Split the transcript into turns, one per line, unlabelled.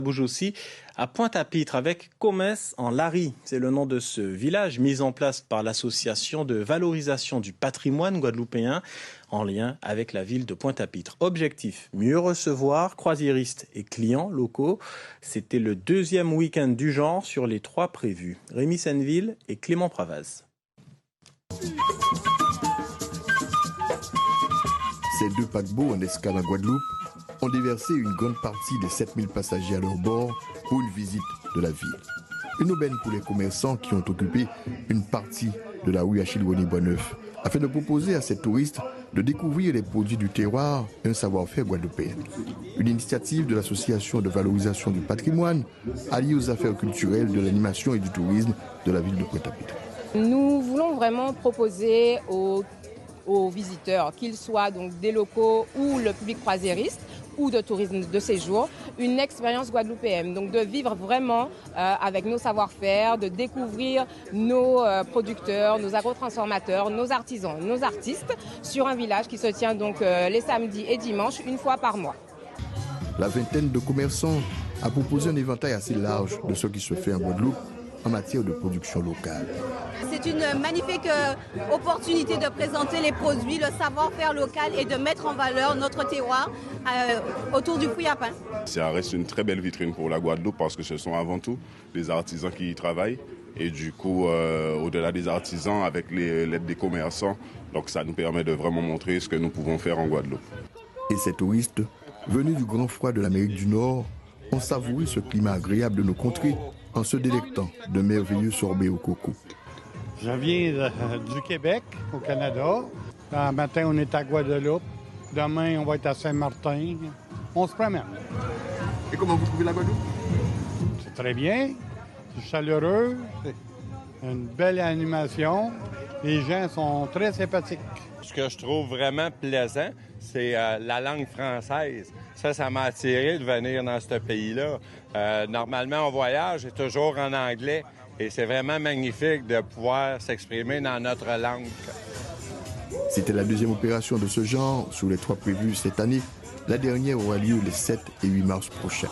Bouge aussi à Pointe-à-Pitre avec Comès en Lari. C'est le nom de ce village mis en place par l'association de valorisation du patrimoine guadeloupéen en lien avec la ville de Pointe-à-Pitre. Objectif, mieux recevoir croisiéristes et clients locaux. C'était le deuxième week-end du genre sur les 3 prévus. Rémi Senneville et Clément Pravaz.
Ces 2 paquebots en escale en Guadeloupe ont déversé une grande partie des 7000 passagers à leur bord pour une visite de la ville. Une aubaine pour les commerçants qui ont occupé une partie de la rue Achille René Boisneuf, afin de proposer à ces touristes de découvrir les produits du terroir et un savoir-faire guadeloupéen. Une initiative de l'association de valorisation du patrimoine alliée aux affaires culturelles, de l'animation et du tourisme de la ville de Pointe-à-Pitre.
Nous voulons vraiment proposer aux visiteurs, qu'ils soient donc des locaux ou le public croisiériste, ou de tourisme de séjour, une expérience guadeloupéenne. Donc de vivre vraiment avec nos savoir-faire, de découvrir nos producteurs, nos agrotransformateurs, nos artisans, nos artistes sur un village qui se tient donc les samedis et dimanches, une fois par mois.
La vingtaine de commerçants a proposé un éventail assez large de ce qui se fait en Guadeloupe en matière de production locale.
C'est une magnifique opportunité de présenter les produits, le savoir-faire local et de mettre en valeur notre terroir autour du puits à pain.
Ça reste une très belle vitrine pour la Guadeloupe parce que ce sont avant tout des artisans qui y travaillent. Et du coup, au-delà des artisans, avec l'aide des commerçants, donc ça nous permet de vraiment montrer ce que nous pouvons faire en Guadeloupe.
Et ces touristes, venus du grand froid de l'Amérique du Nord, ont savouré ce climat agréable de nos contrées en se délectant de merveilleux sorbets au coco.
Je viens du Québec, au Canada. Le matin, on est à Guadeloupe. Demain, on va être à Saint-Martin. On se promène.
Et comment vous trouvez la Guadeloupe?
C'est très bien. C'est chaleureux. C'est une belle animation. Les gens sont très sympathiques.
Ce que je trouve vraiment plaisant, c'est la langue française. Ça m'a attiré de venir dans ce pays-là. Normalement, on voyage, c'est toujours en anglais. Et c'est vraiment magnifique de pouvoir s'exprimer dans notre langue.
C'était la deuxième opération de ce genre sur les 3 prévues cette année. La dernière aura lieu les 7 et 8 mars prochains.